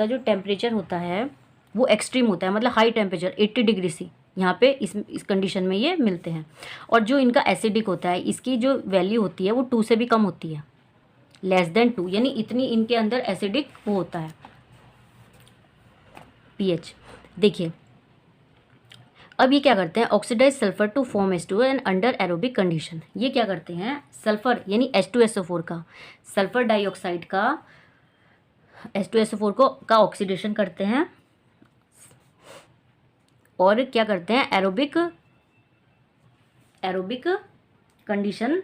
S1: जो टेम्परेचर होता है वो एक्सट्रीम होता है, मतलब हाई टेम्परेचर 80 डिग्री सी, यहाँ पे इस कंडीशन में ये मिलते हैं। और जो इनका एसिडिक होता है, इसकी जो वैल्यू होती है वो 2 से भी कम होती है, लेस देन 2, यानी इतनी इनके अंदर एसिडिक वो होता है पीएच। देखिए अब ये क्या करते हैं, oxidize sulphur to form H2O and under aerobic condition. ये क्या करते हैं, सल्फर यानी H2SO4 का, सल्फर डाइऑक्साइड का H2SO4 का ऑक्सीडेशन करते हैं और क्या करते हैं, एरोबिक कंडीशन,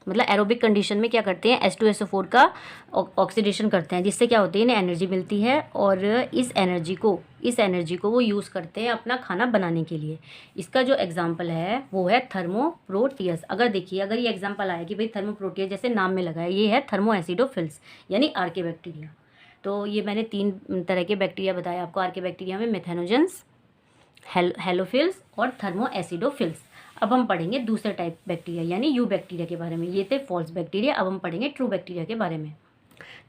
S1: मतलब एरोबिक कंडीशन में क्या करते हैं, H2SO4 का ऑक्सीडेशन करते हैं, जिससे क्या होती है, इन्हें एनर्जी मिलती है और इस एनर्जी को वो यूज़ करते हैं अपना खाना बनाने के लिए। इसका जो एग्जांपल है वो है थर्मोप्रोटियस। अगर देखिए, अगर ये एग्जांपल आया कि भाई थर्मोप्रोटियस, जैसे नाम में लगा है, ये है थर्मोएसिडोफिल्स यानी आर्के बैक्टीरिया। तो ये मैंने 3 तरह के बैक्टीरिया बताए आपको आर्के बैक्टीरिया में, मेथेनोजेंस, हेलोफिल्स और थर्मोएसिडोफिल्स। अब हम पढ़ेंगे दूसरे टाइप बैक्टीरिया यानी यू बैक्टीरिया के बारे में। ये थे फॉल्स बैक्टीरिया, अब हम पढ़ेंगे ट्रू बैक्टीरिया के बारे में।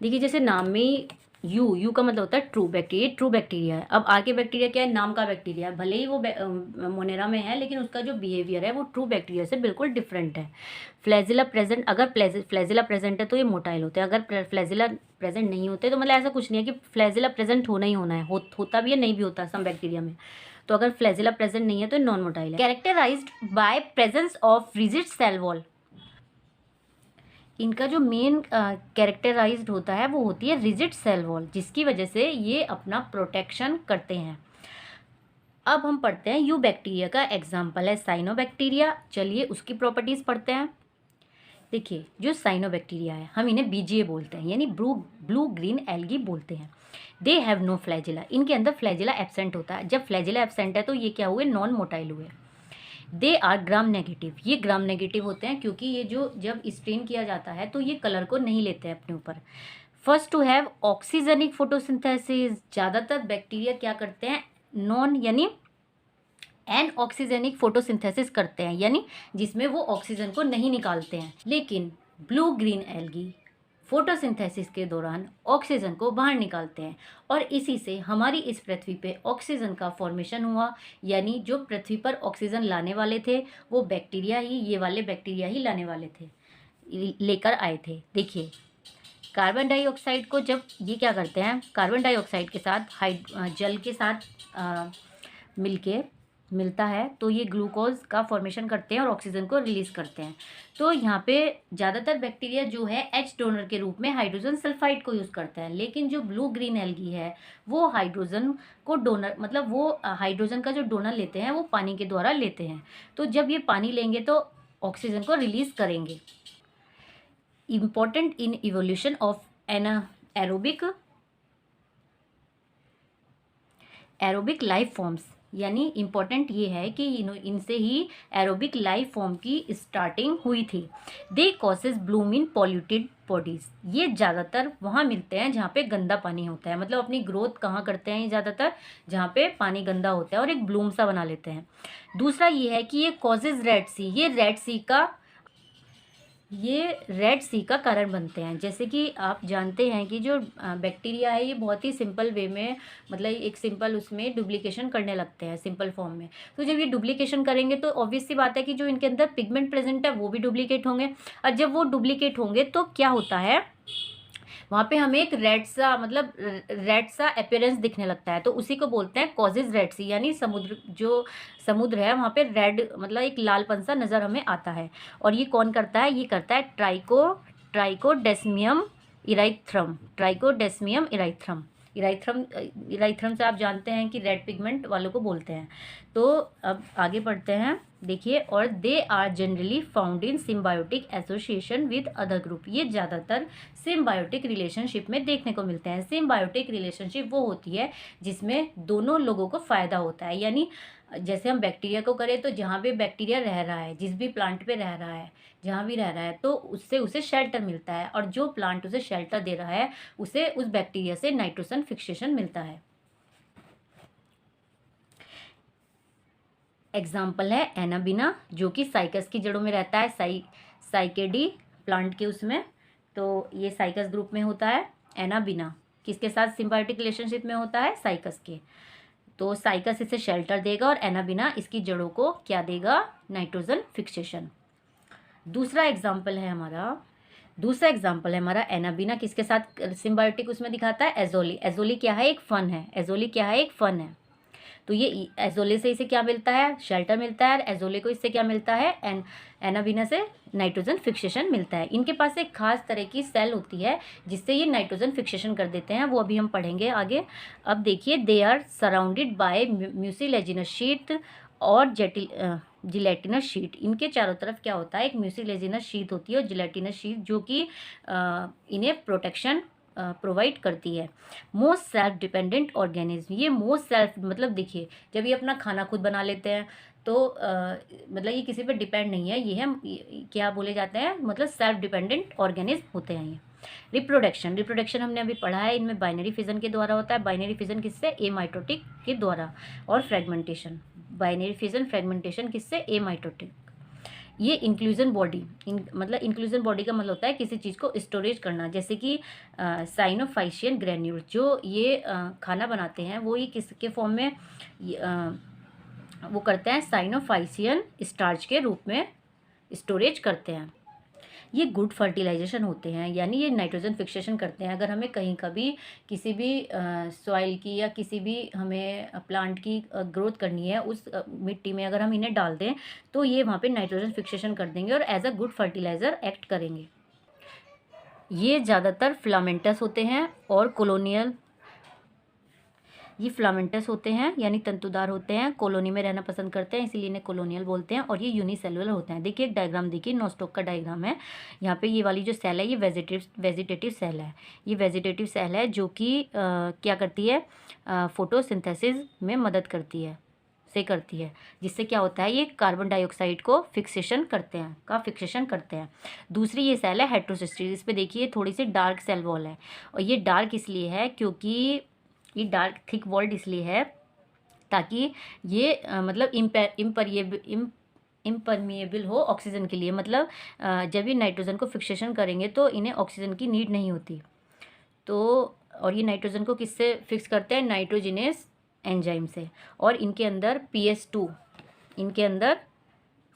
S1: देखिए जैसे नाम में यू का मतलब होता है ट्रू बैक्टीरिया, ट्रू बैक्टीरिया है। अब आर्के बैक्टीरिया क्या है, नाम का बैक्टीरिया है, भले ही वो मोनेरा में है, लेकिन उसका जो बिहेवियर है वो ट्रू बैक्टीरिया से बिल्कुल डिफरेंट है। फ्लैजिला प्रेजेंट, अगर फ्लैजिला प्रेजेंट है तो ये मोटाइल होते हैं, अगर फ्लैजिला प्रेजेंट नहीं होते तो मतलब ऐसा कुछ नहीं है कि फ्लैजिला प्रेजेंट होना ही होना है, होता भी है, नहीं भी होता सम बैक्टीरिया में। तो अगर फ्लैजिला प्रेजेंट नहीं है तो नॉन मोटाइल है। Characterized by presence of rigid cell wall, इनका जो मेन कैरेक्टराइज्ड होता है वो होती है रिजिड सेल वॉल, जिसकी वजह से ये अपना प्रोटेक्शन करते हैं। अब हम पढ़ते हैं यू बैक्टीरिया का एग्जाम्पल है साइनोबैक्टीरिया। चलिए उसकी प्रॉपर्टीज़ पढ़ते हैं। देखिए जो साइनोबैक्टीरिया है, हम इन्हें बीजीए बोलते हैं, यानी ब्लू ग्रीन एल्गी बोलते हैं। दे हैव नो फ्लैजिला, इनके अंदर फ्लैजिला एब्सेंट होता है। जब फ्लैजिला एब्सेंट है तो ये क्या हुए, नॉन मोटाइल हुए। दे आर ग्राम नेगेटिव, ये ग्राम नेगेटिव होते हैं क्योंकि ये जो जब स्ट्रेन किया जाता है तो ये कलर को नहीं लेते हैं अपने ऊपर। First to have oxygenic photosynthesis, ज़्यादातर बैक्टीरिया क्या करते हैं, नॉन यानी एन ऑक्सीजनिक फोटोसिंथेसिस करते हैं, यानी जिसमें वो ऑक्सीजन को नहीं निकालते हैं। लेकिन ब्लू ग्रीन एल्गी फोटोसिंथेसिस के दौरान ऑक्सीजन को बाहर निकालते हैं और इसी से हमारी इस पृथ्वी पे ऑक्सीजन का फॉर्मेशन हुआ। यानी जो पृथ्वी पर ऑक्सीजन लाने वाले थे वो बैक्टीरिया ही, ये वाले बैक्टीरिया ही लाने वाले थे, लेकर आए थे। देखिए कार्बन डाइऑक्साइड को जब ये क्या करते हैं, कार्बन डाइऑक्साइड के साथ जल के साथ मिलता है तो ये ग्लूकोज का फॉर्मेशन करते हैं और ऑक्सीजन को रिलीज करते हैं। तो यहाँ पे ज़्यादातर बैक्टीरिया जो है एच डोनर के रूप में हाइड्रोजन सल्फाइड को यूज़ करता है, लेकिन जो ब्लू ग्रीन एल्गी है वो हाइड्रोजन को डोनर, मतलब वो हाइड्रोजन का जो डोनर लेते हैं वो पानी के द्वारा लेते हैं। तो जब ये पानी लेंगे तो ऑक्सीजन को रिलीज करेंगे। Important in evolution of aerobic life forms, यानी इम्पॉर्टेंट ये है कि इनसे ही एरोबिक लाइफ फॉर्म की स्टार्टिंग हुई थी। They causes bloom in polluted bodies, ये ज़्यादातर वहाँ मिलते हैं जहाँ पे गंदा पानी होता है, मतलब अपनी ग्रोथ कहाँ करते हैं ये ज़्यादातर, जहाँ पे पानी गंदा होता है और एक ब्लूम सा बना लेते हैं। दूसरा ये है कि ये कॉजेज रेड सी, ये रेड सी का कारण बनते हैं। जैसे कि आप जानते हैं कि जो बैक्टीरिया है ये बहुत ही सिंपल वे में, मतलब एक सिंपल उसमें डुप्लीकेशन करने लगते हैं सिंपल फॉर्म में। तो जब ये डुप्लीकेशन करेंगे तो ऑब्वियस सी बात है कि जो इनके अंदर पिगमेंट प्रेजेंट है वो भी डुप्लीकेट होंगे, और जब वो डुप्लीकेट होंगे तो क्या होता है, वहाँ पे हमें एक रेड सा अपीयरेंस दिखने लगता है। तो उसी को बोलते हैं कॉजेज रेड सी, यानी समुद्र है वहाँ पे रेड, मतलब एक लालपन सा नज़र हमें आता है। और ये कौन करता है, ये करता है ट्राइकोडेस्मियम इराइथ्रम। इराइथ्रम से आप जानते हैं कि रेड पिगमेंट वालों को बोलते हैं। तो अब आगे बढ़ते हैं। देखिए, और they are generally found in symbiotic association with other group. ये ज़्यादातर सिम्बायोटिक रिलेशनशिप में देखने को मिलते हैं। सिम्बायोटिक रिलेशनशिप वो होती है जिसमें दोनों लोगों को फ़ायदा होता है। यानी जैसे हम बैक्टीरिया को करें तो जहाँ भी बैक्टीरिया रह रहा है, जिस भी प्लांट पे रह रहा है, जहाँ भी रह रहा है, तो उससे उसे शेल्टर मिलता है, और जो प्लांट उसे शेल्टर दे रहा है उसे उस बैक्टीरिया से नाइट्रोजन फिक्सेशन मिलता है। एग्जाम्पल है एनाबिना, जो कि साइकस की जड़ों में रहता है, साइकेडी प्लांट के उसमें, तो ये साइकस ग्रुप में होता है। एनाबिना किसके साथ सिम्बायोटिक रिलेशनशिप में होता है? साइकस के। तो साइकस इसे शेल्टर देगा और एनाबिना इसकी जड़ों को क्या देगा? Nitrogen fixation. दूसरा एग्जाम्पल है हमारा एनाबिना किसके साथ सिम्बायोटिक उसमें दिखाता है? एजोली। एजोली क्या है? एक फन है। एजोली क्या है? एक फन है। तो ये एजोले से इसे क्या मिलता है? शेल्टर मिलता है। एजोले को इससे क्या मिलता है? एनाबिना से नाइट्रोजन फिक्सेशन मिलता है। इनके पास एक खास तरह की सेल होती है जिससे ये नाइट्रोजन फिक्सेशन कर देते हैं, वो अभी हम पढ़ेंगे आगे। अब देखिए, they are surrounded by mucilaginous sheath और जिलेटिनस शीट। इनके चारों तरफ क्या होता है? एक म्यूसिलेजिनस शीट होती है और जिलेटिनस शीट, जो कि इन्हें प्रोटेक्शन प्रोवाइड करती है। Most self dependent organism. ये मोस्ट सेल्फ मतलब देखिए, जब ये अपना खाना खुद बना लेते हैं तो मतलब ये किसी पे डिपेंड नहीं है। ये क्या बोले जाते हैं? मतलब सेल्फ डिपेंडेंट ऑर्गेनिज्म होते हैं ये। रिप्रोडक्शन हमने अभी पढ़ा है, इनमें बाइनरी फिजन के द्वारा होता है। बाइनरी फिजन किससे? एमाइटोटिक के द्वारा। और फ्रेगमेंटेशन, बाइनरी फिजन फ्रेगमेंटेशन किससे? एमाइटोटिक। ये इंक्लूजन बॉडी, मतलब इंक्लूजन बॉडी का मतलब होता है किसी चीज़ को स्टोरेज करना, जैसे कि साइनोफाइशियन ग्रेन्यूल, जो ये खाना बनाते हैं वो ये किसके फॉर्म में वो करते हैं? साइनोफाइशियन स्टार्च के रूप में स्टोरेज करते हैं। ये गुड फर्टिलाइजेशन होते हैं, यानी ये नाइट्रोजन फिक्सेशन करते हैं। अगर हमें कहीं कभी किसी भी सॉइल की या किसी भी हमें प्लांट की ग्रोथ करनी है, उस मिट्टी में अगर हम इन्हें डाल दें तो ये वहाँ पे नाइट्रोजन फिक्सेशन कर देंगे और as a good fertiliser act करेंगे। ये ज़्यादातर फिलामेंटस होते हैं और कॉलोनियल, ये फिलामेंटस होते हैं यानी तंतुदार होते हैं, कॉलोनी में रहना पसंद करते हैं, इसीलिए इन्हें कॉलोनियल बोलते हैं। और ये यूनिसेलुलर होते हैं। देखिए एक डायग्राम देखिए, नोस्टॉक का डायग्राम है। यहाँ पे ये वाली जो सेल है ये वेजिटेटिव सेल है। ये वेजिटेटिव सेल है जो कि क्या करती है? फोटोसिंथेसिस में मदद करती है, जिससे क्या होता है? ये कार्बन डाइऑक्साइड को फिक्सेशन करते हैं। दूसरी ये सेल है हेटेरोसिस्टेस। इस पे देखिए थोड़ी सी डार्क सेल वॉल है, और ये डार्क इसलिए है क्योंकि ये डार्क थिक वॉल्ड इसलिए है ताकि ये मतलब इम्परमिएबल हो ऑक्सीजन के लिए। मतलब जब ये नाइट्रोजन को फिक्सेशन करेंगे तो इन्हें ऑक्सीजन की नीड नहीं होती। तो और ये नाइट्रोजन को किससे फिक्स करते हैं? नाइट्रोजिनेस एंजाइम से। और इनके अंदर PS2, इनके अंदर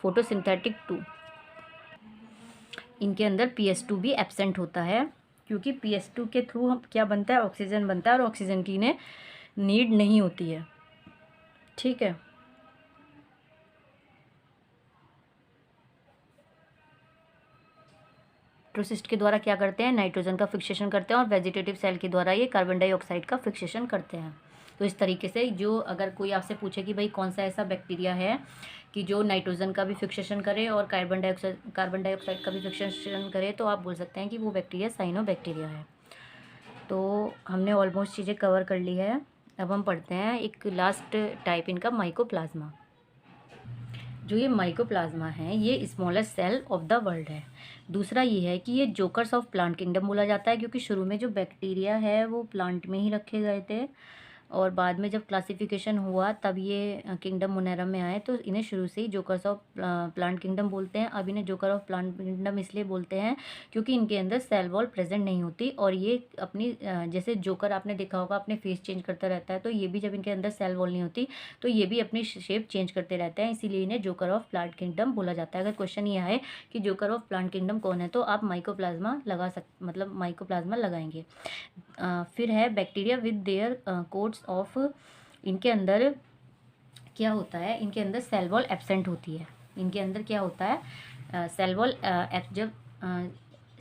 S1: फोटोसिंथेटिक 2, इनके अंदर PS2 भी एब्सेंट होता है, क्योंकि PS2 के थ्रू हम क्या बनता है? ऑक्सीजन बनता है, और ऑक्सीजन की इन्हें नीड नहीं होती है। ठीक है। हेटेरोसिस्ट के द्वारा क्या करते हैं? नाइट्रोजन का फिक्सेशन करते हैं, और वेजिटेटिव सेल के द्वारा ये कार्बन डाइऑक्साइड का फिक्सेशन करते हैं। तो इस तरीके से जो अगर कोई आपसे पूछे कि भाई कौन सा ऐसा बैक्टीरिया है कि जो नाइट्रोजन का भी फिक्सेशन करे और कार्बन डाइऑक्साइड का भी फिक्सेशन करे, तो आप बोल सकते हैं कि वो बैक्टीरिया साइनोबैक्टीरिया है। तो हमने ऑलमोस्ट चीज़ें कवर कर ली है। अब हम पढ़ते हैं एक लास्ट टाइप इनका, माइकोप्लाज्मा। जो ये माइकोप्लाज्मा है ये smallest cell of the world है। दूसरा ये है कि ये जोकर्स ऑफ प्लांट किंगडम बोला जाता है, क्योंकि शुरू में जो बैक्टीरिया है वो प्लांट में ही रखे गए थे, और बाद में जब क्लासिफिकेशन हुआ तब ये किंगडम मोनेरम में आए। तो इन्हें शुरू से ही जोकर्स ऑफ प्लांट किंगडम बोलते हैं। अब इन्हें जोकर ऑफ प्लांट किंगडम इसलिए बोलते हैं क्योंकि इनके अंदर सेल वॉल प्रेजेंट नहीं होती, और ये अपनी जैसे जोकर आपने देखा होगा अपने फेस चेंज करता रहता है, तो ये भी जब इनके अंदर सेल वॉल नहीं होती तो ये भी अपनी शेप चेंज करते रहते हैं, इसीलिए इन्हें जोकर ऑफ प्लांट किंगडम बोला जाता है। अगर क्वेश्चन ये आए कि जोकर ऑफ प्लांट किंगडम कौन है, तो आप माइकोप्लाज्मा मतलब माइकोप्लाज्मा लगाएंगे। फिर है bacteria with their quotes of. इनके अंदर क्या होता है? इनके अंदर सेल वॉल एब्सेंट होती है। इनके अंदर क्या होता है? सेल वॉल जब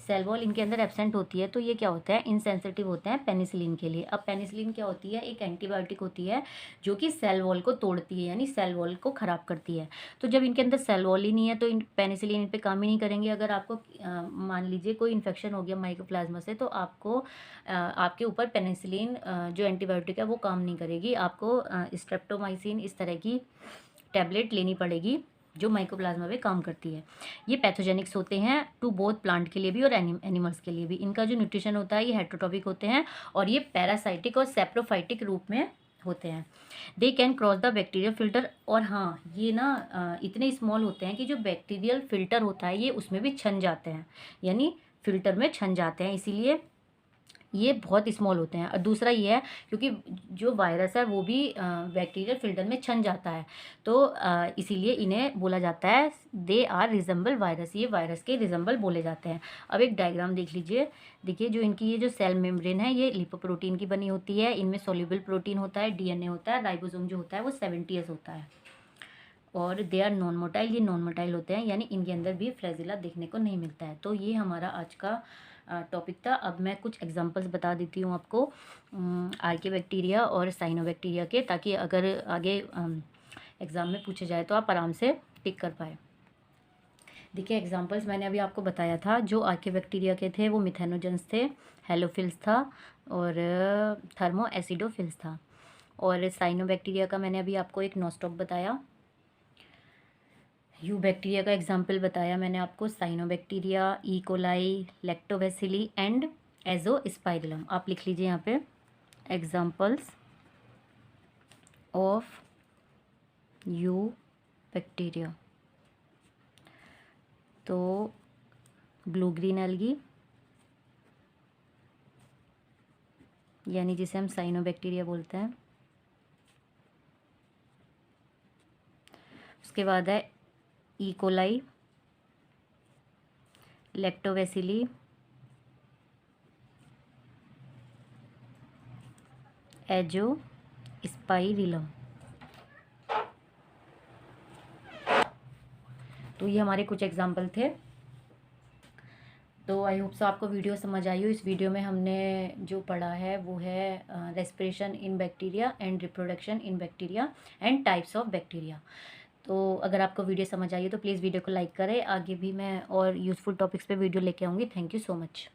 S1: सेल वॉल इनके अंदर एब्सेंट होती है तो ये क्या होता है, इनसेंसिटिव होते हैं पेनिसिलिन के लिए। अब पेनिसिलिन क्या होती है, एक एंटीबायोटिक होती है जो कि सेल वॉल को तोड़ती है, यानी सेल वॉल को ख़राब करती है। तो जब इनके अंदर सेल वॉल ही नहीं है तो इन पेनिसिलिन इन पे काम ही नहीं करेंगे। अगर आपको मान लीजिए कोई इन्फेक्शन हो गया माइकोप्लाज्मा से, तो आपको आपके ऊपर पेनिसिलिन जो एंटीबायोटिक है वो काम नहीं करेगी, आपको स्ट्रेप्टोमाइसिन इस तरह की टैबलेट लेनी पड़ेगी जो माइकोप्लाज्मा पे काम करती है। ये पैथोजेनिक्स होते हैं टू बोथ प्लांट के लिए भी और एनिमल्स के लिए भी। इनका जो न्यूट्रिशन होता है ये हेट्रोट्रॉपिक होते हैं और ये पैरासाइटिक और सेप्रोफाइटिक रूप में होते हैं। They can cross the bacterial filter, और हाँ ये ना इतने स्मॉल होते हैं कि जो बैक्टीरियल फिल्टर होता है ये उसमें भी छन जाते हैं, यानी फिल्टर में छन जाते हैं, इसीलिए ये बहुत स्मॉल होते हैं। और दूसरा ये है क्योंकि जो वायरस है वो भी बैक्टीरियल फिल्टर में छन जाता है, तो इसीलिए इन्हें बोला जाता है दे आर रिजेंबल वायरस, ये वायरस के रिजेंबल बोले जाते हैं। अब एक डायग्राम देख लीजिए, देखिए जो इनकी ये जो सेल मेम्ब्रेन है ये लिपोप्रोटीन की बनी होती है, इनमें सोल्यूबल प्रोटीन होता है, डीएनए होता है, राइबोसोम जो होता है वो 70S होता है, और दे आर नॉन मोटाइल, ये नॉन मोटाइल होते हैं, यानी इनके अंदर भी फ्लैजिला देखने को नहीं मिलता है। तो ये हमारा आज का टॉपिक था। अब मैं कुछ एग्जांपल्स बता देती हूँ आपको आर्कियोबैक्टीरिया और साइनोबैक्टीरिया के, ताकि अगर आगे एग्ज़ाम में पूछे जाए तो आप आराम से टिक कर पाए। देखिए एग्जांपल्स मैंने अभी आपको बताया था, जो आर्कियोबैक्टीरिया के थे वो मिथेनोजेंस थे, हेलोफिल्स था और थर्मो एसिडोफिल्स था। और साइनोबैक्टीरिया का मैंने अभी आपको एक नॉस्टॉक बताया, यू बैक्टीरिया का एग्जाम्पल बताया मैंने आपको, cyanobacteria, E coli, lactobacilli and azospirillum. आप लिख लीजिए यहाँ पे एग्जाम्पल्स ऑफ यू बैक्टीरिया। तो ब्लू ग्रीन एल्गी, यानी जिसे हम साइनोबैक्टीरिया बोलते हैं। उसके बाद है ई कोलाई, लैक्टोबैसिली, एजोस्पाइरिलम। तो ये हमारे कुछ एग्जाम्पल थे। तो आई होप सो आपको वीडियो समझ आई हो। इस वीडियो में हमने जो पढ़ा है वो है respiration in bacteria and reproduction in bacteria and types of bacteria. तो अगर आपको वीडियो समझ आई है तो प्लीज़ वीडियो को लाइक करें। आगे भी मैं और यूज़फुल टॉपिक्स पे वीडियो लेके आऊँगी। Thank you so much.